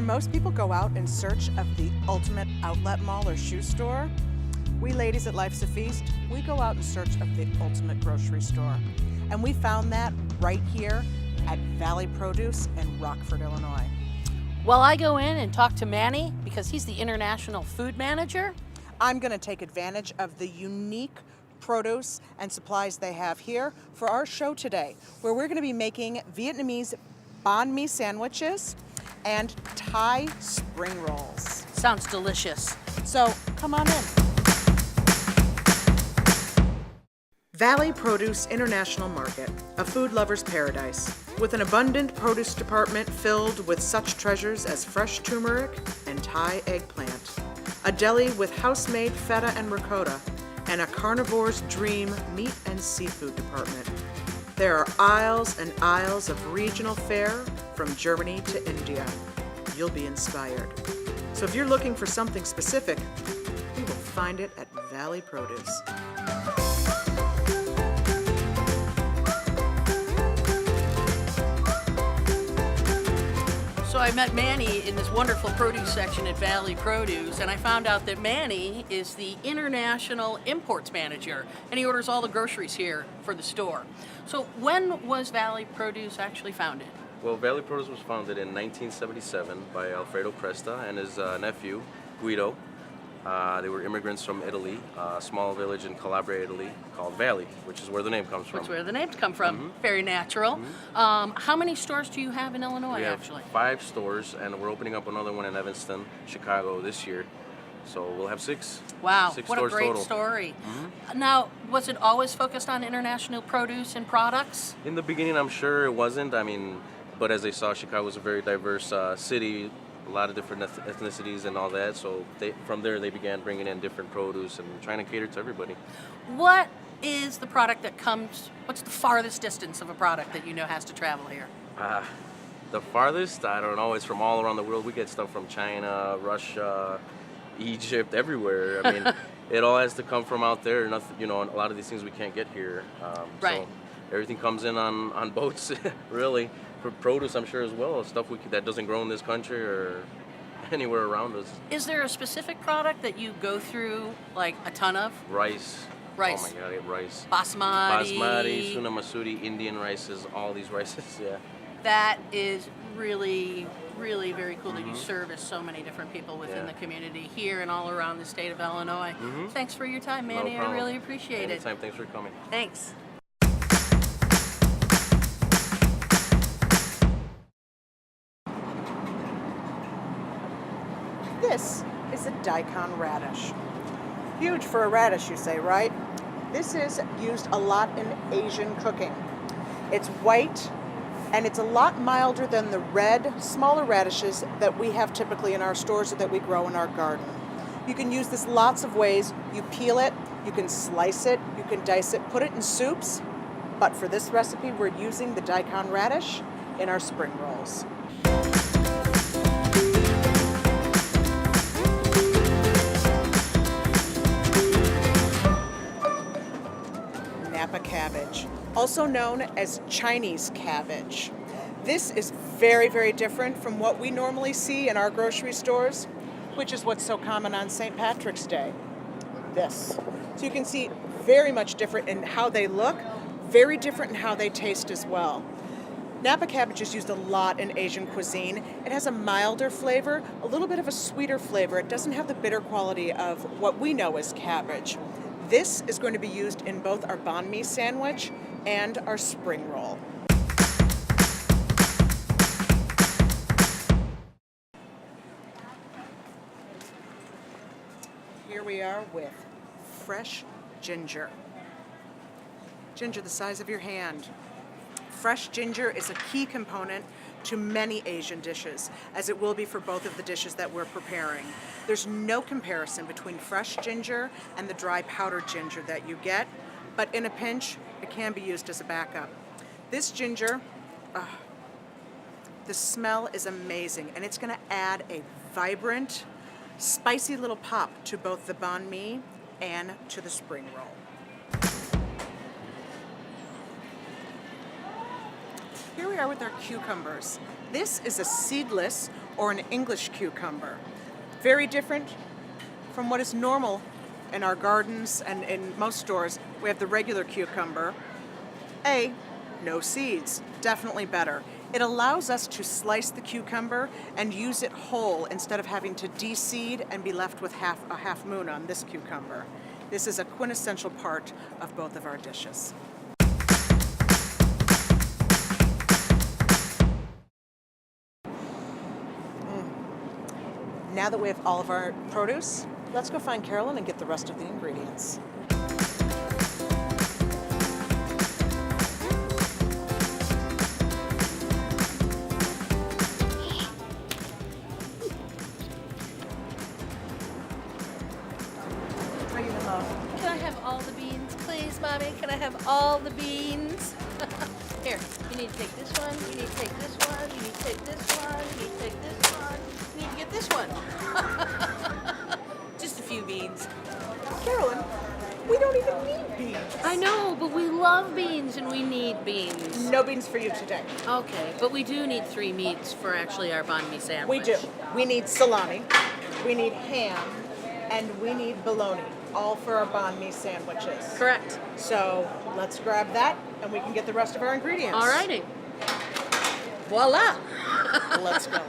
Where most people go out in search of the ultimate outlet mall or shoe store, we ladies at Life's a Feast, we go out in search of the ultimate grocery store. And we found that right here at Valley Produce in Rockford, Illinois. Well, I go in and talk to Manny because he's the international food manager. I'm going to take advantage of the unique produce and supplies they have here for our show today, where we're going to be making Vietnamese banh mi sandwiches and Thai spring rolls. Sounds delicious. So come on in. Valley Produce International Market, a food lover's paradise, with an abundant produce department filled with such treasures as fresh turmeric and Thai eggplant, a deli with house-made feta and ricotta, and a carnivore's dream meat and seafood department. There are aisles and aisles of regional fare from Germany to India. You'll be inspired. So if you're looking for something specific, you will find it at Valley Produce. So I met Manny in this wonderful produce section at Valley Produce, and I found out that Manny is the international imports manager, and he orders all the groceries here for the store. So when was Valley Produce actually founded? Well, Valley Produce was founded in 1977 by Alfredo Presta and his nephew, Guido. They were immigrants from Italy, a small village in Calabria, Italy, called Valley, which is where the name comes from. That's where the names come from. Mm-hmm. Very natural. Mm-hmm. How many stores do you have in Illinois, We have actually? 5 stores, and we're opening up another one in Evanston, Chicago this year. So we'll have 6. Wow, 6 what a stores great total. story. Mm-hmm. Now, was it always focused on international produce and products? In the beginning, I'm sure it wasn't. But as they saw, Chicago was a very diverse city, a lot of different ethnicities and all that. So from there, they began bringing in different produce and trying to cater to everybody. What is the product that comes, what's the farthest distance of a product that you know has to travel here? The farthest, I don't know, it's from all around the world. We get stuff from China, Russia, Egypt, everywhere. It all has to come from out there. Nothing, a lot of these things we can't get here. Right. So everything comes in on boats, really. For produce, I'm sure as well, stuff that doesn't grow in this country or anywhere around us. Is there a specific product that you go through like a ton of? Rice. Rice. Oh my God, I hate rice. Basmati, Suna Masuri, Indian rices, all these rices, yeah. That is really, really very cool that you service so many different people within the community here and all around the state of Illinois. Thanks for your time, Manny. No problem. I really appreciate it. Anytime, thanks for coming. Thanks. This is a daikon radish. Huge for a radish, you say, right? This is used a lot in Asian cooking. It's white, and it's a lot milder than the red, smaller radishes that we have typically in our stores or that we grow in our garden. You can use this lots of ways. You peel it, you can slice it, you can dice it, put it in soups. But for this recipe, we're using the daikon radish in our spring rolls. Napa cabbage, also known as Chinese cabbage. This is very, very different from what we normally see in our grocery stores, which is what's so common on St. Patrick's Day. This. So you can see very much different in how they look, very different in how they taste as well. Napa cabbage is used a lot in Asian cuisine. It has a milder flavor, a little bit of a sweeter flavor. It doesn't have the bitter quality of what we know as cabbage. This is going to be used in both our banh mi sandwich and our spring roll. Here we are with fresh ginger. Ginger the size of your hand. Fresh ginger is a key component to many Asian dishes, as it will be for both of the dishes that we're preparing. There's no comparison between fresh ginger and the dry powdered ginger that you get, but in a pinch, it can be used as a backup. This ginger, the smell is amazing, and it's going to add a vibrant, spicy little pop to both the banh mi and to the spring roll. Here we are with our cucumbers. This is a seedless or an English cucumber. Very different from what is normal in our gardens and in most stores. We have the regular cucumber. A, no seeds, definitely better. It allows us to slice the cucumber and use it whole instead of having to de-seed and be left with a half moon on this cucumber. This is a quintessential part of both of our dishes. Now that we have all of our produce, let's go find Carolyn and get the rest of the ingredients. How you in love? Can I have all the beans, please, Mommy? Can I have all the beans? Here, you need to take this one, you need to take this one, you need to take this one, you need to take this one, you need to get this one. Just a few beans. Carolyn, we don't even need beans. I know, but we love beans and we need beans. No beans for you today. Okay, but we do need 3 meats for actually our banh mi We sandwich. do. We need salami, we need ham, and we need bologna, all for our banh mi sandwiches. Correct. So let's grab that and we can get the rest of our ingredients. Alrighty. Voila! Let's go.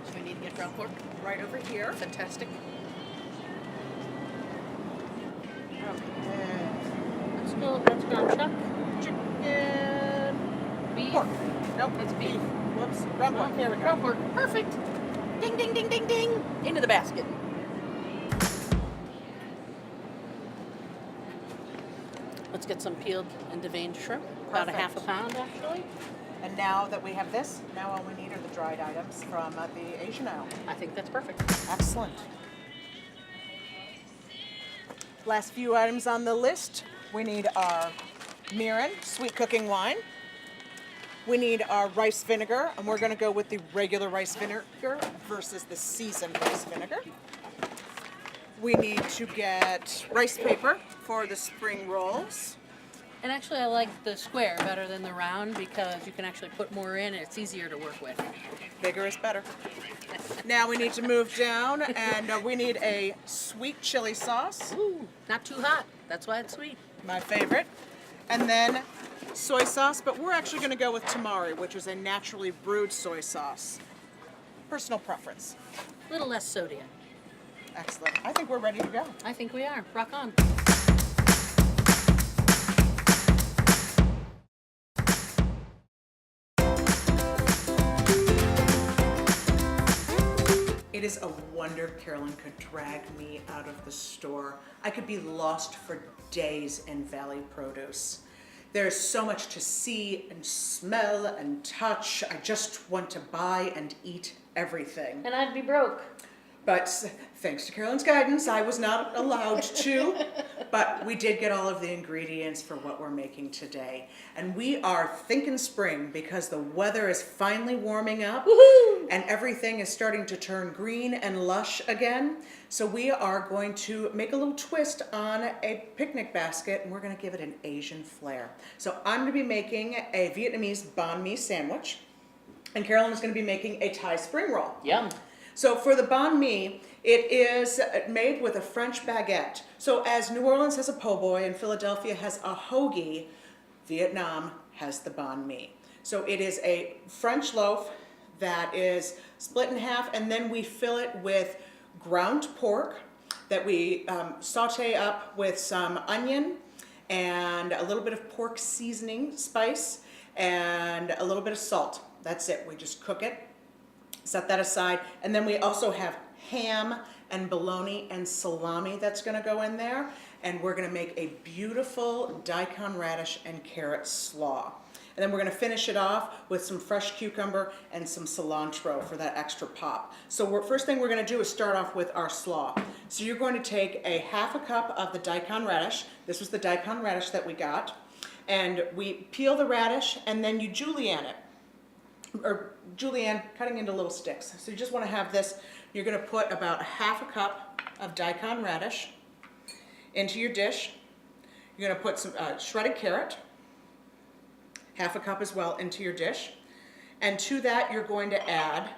So we need to get ground pork. Right over here. Fantastic. Okay. Let's go chuck. Chicken. Beef. Pork. Nope, It's beef. Whoops. Ground pork. Here we go. Ground pork. Perfect. Ding, ding, ding, ding, ding. Into the basket. Let's get some peeled and deveined shrimp. About a half a Perfect. pound, actually. And now that we have this, now all we need are the dried items from the Asian aisle. I think that's perfect. Excellent. Last few items on the list, we need our mirin, sweet cooking wine. We need our rice vinegar, and we're going to go with the regular rice vinegar versus the seasoned rice vinegar. We need to get rice paper for the spring rolls. And actually, I like the square better than the round because you can actually put more in and it's easier to work with. Bigger is better. Now we need to move down, and we need a sweet chili sauce, Ooh, not too hot. That's why it's sweet. my favorite. And then soy sauce, but we're actually going to go with tamari, which is a naturally brewed soy sauce. Personal preference. A little less sodium. Excellent. I think we're ready to go. I think we are. Rock on. It is a wonder Carolyn could drag me out of the store. I could be lost for days in Valley Produce. There's so much to see and smell and touch. I just want to buy and eat everything. And I'd be broke. But thanks to Carolyn's guidance, I was not allowed to. But we did get all of the ingredients for what we're making today. And we are thinking spring because the weather is finally warming up. Woohoo! And everything is starting to turn green and lush again. So we are going to make a little twist on a picnic basket, and we're going to give it an Asian flair. So I'm going to be making a Vietnamese banh mi sandwich, and Carolyn is going to be making a Thai spring roll. Yum. So for the banh mi, it is made with a French baguette. So as New Orleans has a po' boy and Philadelphia has a hoagie, Vietnam has the banh mi. So it is a French loaf that is split in half, and then we fill it with ground pork that we saute up with some onion and a little bit of pork seasoning spice and a little bit of salt. That's it. We just cook it, set that aside, and then we also have ham and bologna and salami that's going to go in there, and we're going to make a beautiful daikon radish and carrot slaw. And then we're going to finish it off with some fresh cucumber and some cilantro for that extra pop. So first thing we're going to do is start off with our slaw. So you're going to take a half a cup of the daikon radish. This was the daikon radish that we got. And we peel the radish and then you julienne it. Or julienne, cutting into little sticks. So you just want to have this. You're going to put about 1/2 cup of daikon radish into your dish. You're going to put some shredded carrot, 1/2 cup as well, into your dish. And to that, you're going to add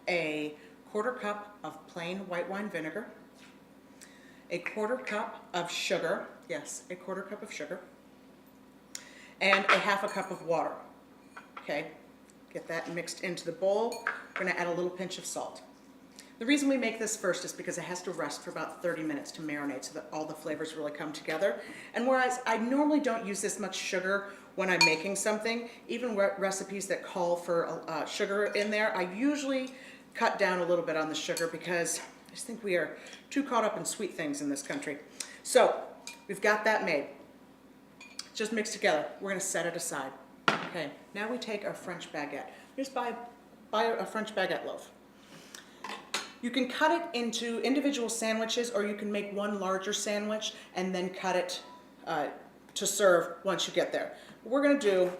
a 1/4 cup of plain white wine vinegar, a 1/4 cup of sugar, yes, a 1/4 cup of sugar, and a 1/2 cup of water. Okay, get that mixed into the bowl. We're going to add a little pinch of salt. The reason we make this first is because it has to rest for about 30 minutes to marinate so that all the flavors really come together. And whereas I normally don't use this much sugar when I'm making something, even recipes that call for sugar in there, I usually cut down a little bit on the sugar because I just think we are too caught up in sweet things in this country. So we've got that made. Just mixed together. We're going to set it aside. Okay, now we take our French baguette. Just buy a French baguette loaf. You can cut it into individual sandwiches, or you can make one larger sandwich and then cut it to serve once you get there. We're going to do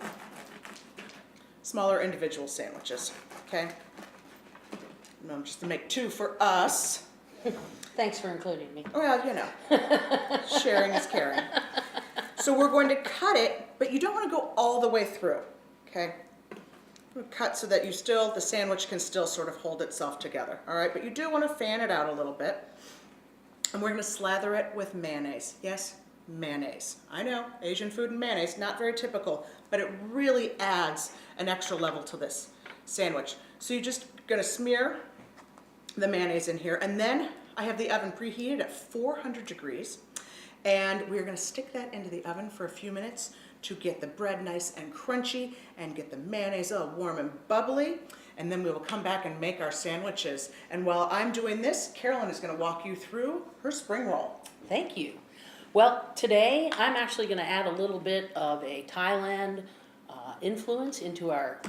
smaller individual sandwiches, okay? No, just to make 2 for us. Thanks for including me. Well, you know, sharing is caring. So we're going to cut it, but you don't want to go all the way through, okay? Cut so that the sandwich can still sort of hold itself together, all right? But you do want to fan it out a little bit. And we're going to slather it with mayonnaise. Yes, mayonnaise. I know, Asian food and mayonnaise, not very typical, but it really adds an extra level to this sandwich. So you're just going to smear the mayonnaise in here, and then I have the oven preheated at 400 degrees, and we're going to stick that into the oven for a few minutes to get the bread nice and crunchy and get the mayonnaise all warm and bubbly, and then we will come back and make our sandwiches. And while I'm doing this, Carolyn is going to walk you through her spring roll. Thank you. Well, today I'm actually going to add a little bit of a Thailand influence into our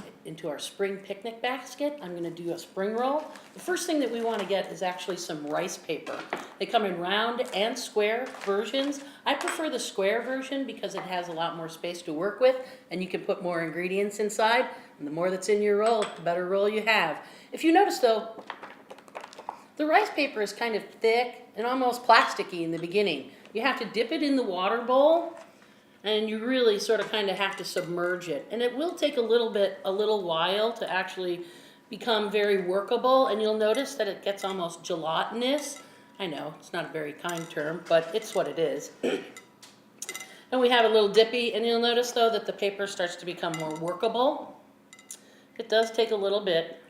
spring picnic basket. I'm going to do a spring roll. The first thing that we want to get is actually some rice paper. They come in round and square versions. I prefer the square version because it has a lot more space to work with and you can put more ingredients inside. And the more that's in your roll, the better roll you have. If you notice though, the rice paper is kind of thick and almost plasticky in the beginning. You have to dip it in the water bowl and you really sort of kind of have to submerge it. And it will take a little while to actually become very workable, and you'll notice that it gets almost gelatinous. I know, it's not a very kind term, but it's what it is. And we have a little dippy, and you'll notice though that the paper starts to become more workable. It does take a little bit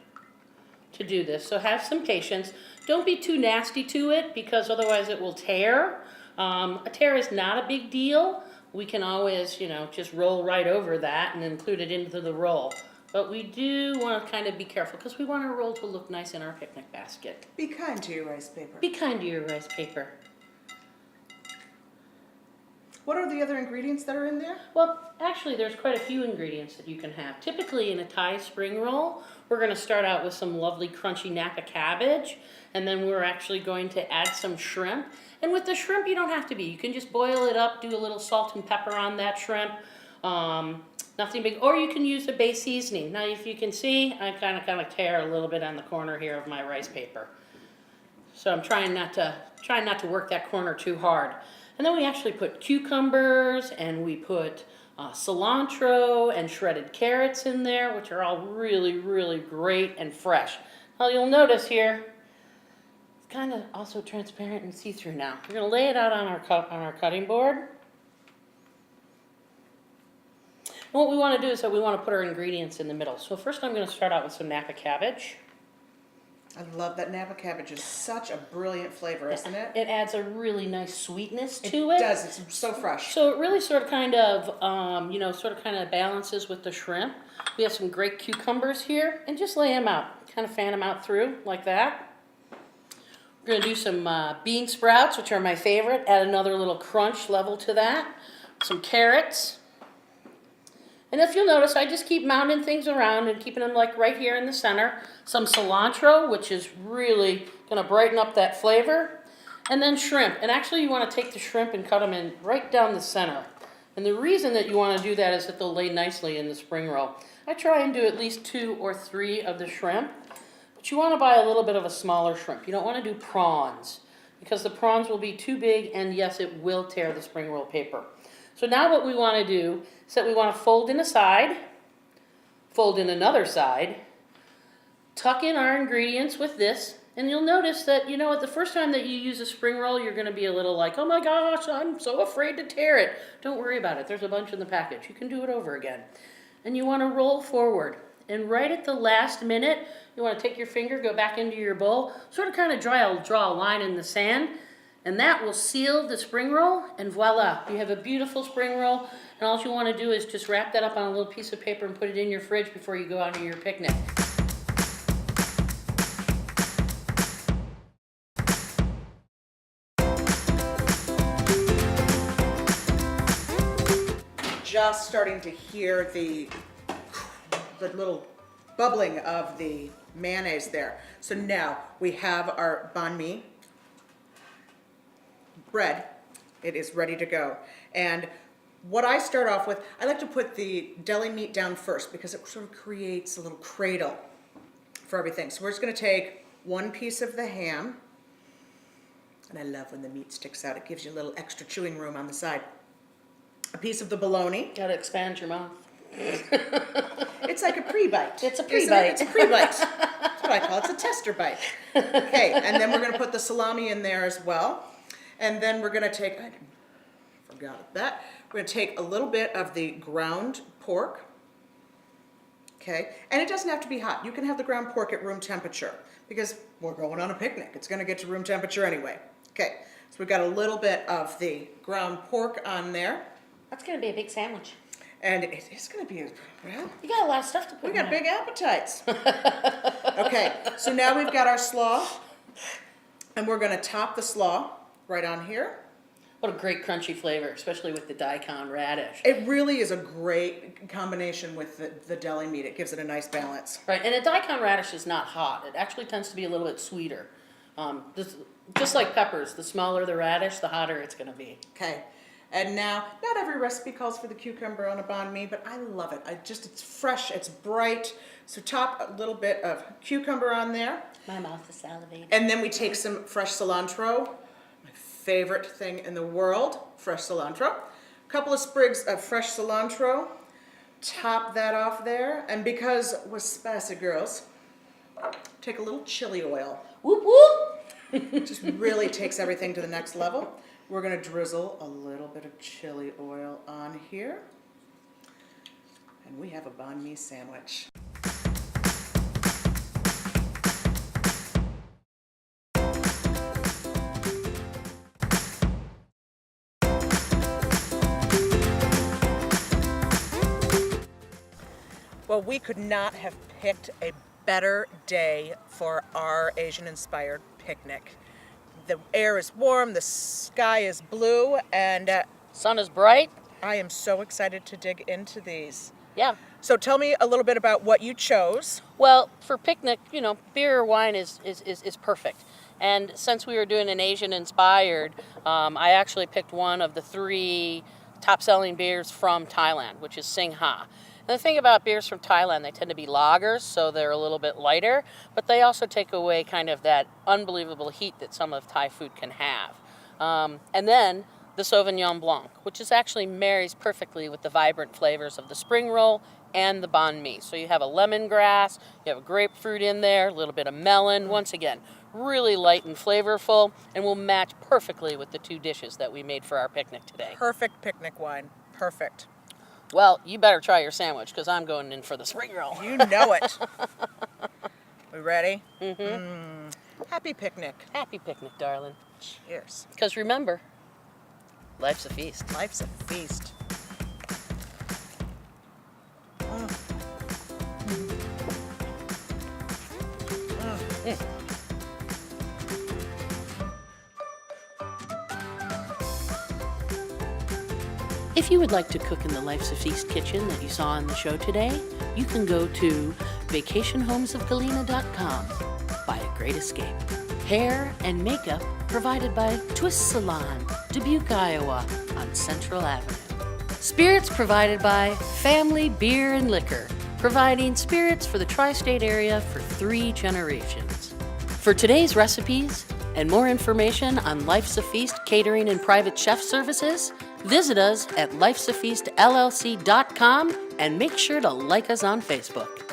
to do this, so have some patience. Don't be too nasty to it because otherwise it will tear. A tear is not a big deal. We can always, just roll right over that and include it into the roll. But we do want to kind of be careful because we want our roll to look nice in our picnic basket. Be kind to your rice paper. Be kind to your rice paper. What are the other ingredients that are in there? Well, actually, there's quite a few ingredients that you can have. Typically, in a Thai spring roll, we're going to start out with some lovely crunchy Napa cabbage, and then we're actually going to add some shrimp. And with the shrimp, you don't have to be. You can just boil it up, do a little salt and pepper on that shrimp. Nothing big. Or you can use a base seasoning. Now, if you can see, I kind of tear a little bit on the corner here of my rice paper. So I'm trying not to work that corner too hard. And then we actually put cucumbers, and we put cilantro and shredded carrots in there, which are all really, really great and fresh. Now you'll notice here, it's kind of also transparent and see-through now. We're going to lay it out on our cutting board. And what we want to do is that we want to put our ingredients in the middle. So first I'm going to start out with some Napa cabbage. I love that Napa cabbage is such a brilliant flavor, isn't it? It adds a really nice sweetness to it. It does. It's so fresh. So it really sort of kind of balances with the shrimp. We have some great cucumbers here, and just lay them out. Kind of fan them out through like that. We're going to do some bean sprouts, which are my favorite. Add another little crunch level to that. Some carrots. And if you'll notice, I just keep mounting things around and keeping them like right here in the center. Some cilantro, which is really going to brighten up that flavor. And then shrimp. And actually you want to take the shrimp and cut them in right down the center. And the reason that you want to do that is that they'll lay nicely in the spring roll. I try and do at least 2 or 3 of the shrimp, but you want to buy a little bit of a smaller shrimp. You don't want to do prawns because the prawns will be too big, and yes, it will tear the spring roll paper. So now what we want to do is that we want to fold in a side, fold in another side, tuck in our ingredients with this, and you'll notice that, you know what, the first time that you use a spring roll, you're going to be a little like, oh my gosh, I'm so afraid to tear it. Don't worry about it. There's a bunch in the package. You can do it over again. And you want to roll forward. And right at the last minute, you want to take your finger, go back into your bowl, sort of kind of draw a line in the sand, and that will seal the spring roll, and voila, you have a beautiful spring roll. And all you want to do is just wrap that up on a little piece of paper and put it in your fridge before you go out on your picnic. Just starting to hear the little bubbling of the mayonnaise there. So now we have our banh mi bread. It is ready to go. And what I start off with, I like to put the deli meat down first because it sort of creates a little cradle for everything. So we're just going to take 1 piece of the ham. And I love when the meat sticks out. It gives you a little extra chewing room on the side. A piece of the bologna. Gotta expand your mouth. It's like a pre-bite. It's a isn't pre-bite. it? It's a pre-bite. That's what I call it. It's a tester bite. Okay, and then we're going to put the salami in there as well. And then we're going to take, I forgot that. We're going to take a little bit of the ground pork. Okay, and it doesn't have to be hot. You can have the ground pork at room temperature because we're going on a picnic. It's going to get to room temperature anyway. Okay, so we've got a little bit of the ground pork on there. That's gonna be a big sandwich. And it is going to be, well, You got a lot of stuff to put we in got there. big appetites. Okay, so now we've got our slaw, and we're going to top the slaw right on here. What a great crunchy flavor, especially with the daikon radish. It really is a great combination with the deli meat. It gives it a nice balance. Right, and a daikon radish is not hot. It actually tends to be a little bit sweeter. Just like peppers, the smaller the radish, the hotter it's going to be. Okay, and now, not every recipe calls for the cucumber on a banh mi, but I love it. It's fresh, it's bright. So top a little bit of cucumber on there. My mouth is salivating. And then we take some fresh cilantro, my favorite thing in the world, fresh cilantro. A couple of sprigs of fresh cilantro, top that off there. And because we're spicy girls, take a little chili oil. Whoop whoop! Just really takes everything to the next level. We're gonna drizzle a little bit of chili oil on here. And we have a banh mi sandwich. Well, we could not have picked a better day for our Asian-inspired picnic. The air is warm, the sky is blue, and Sun is bright. I am so excited to dig into these. Yeah. So tell me a little bit about what you chose. Well, for picnic, you know, beer or wine is perfect. And since we were doing an Asian-inspired, I actually picked one of the 3 top-selling beers from Thailand, which is Singha. And the thing about beers from Thailand, they tend to be lagers, so they're a little bit lighter, but they also take away kind of that unbelievable heat that some of Thai food can have. And then the Sauvignon Blanc, which is actually marries perfectly with the vibrant flavors of the spring roll and the banh mi. So you have a lemongrass, you have a grapefruit in there, a little bit of melon. Once again, really light and flavorful, and will match perfectly with the 2 dishes that we made for our picnic today. Perfect picnic wine. Perfect. Well, you better try your sandwich because I'm going in for the spring roll. You know it. We ready? Mm-hmm. Happy picnic. Happy picnic, darling. Cheers. Because remember, life's a feast. Life's a feast. If you would like to cook in the Life's a Feast kitchen that you saw on the show today, you can go to vacationhomesofgalena.com. Buy a great escape. Hair and makeup provided by Twist Salon, Dubuque, Iowa, on Central Avenue. Spirits provided by Family Beer and Liquor, providing spirits for the tri-state area for 3 generations. For today's recipes and more information on Life's a Feast catering and private chef services, visit us at lifesafeastllc.com and make sure to like us on Facebook.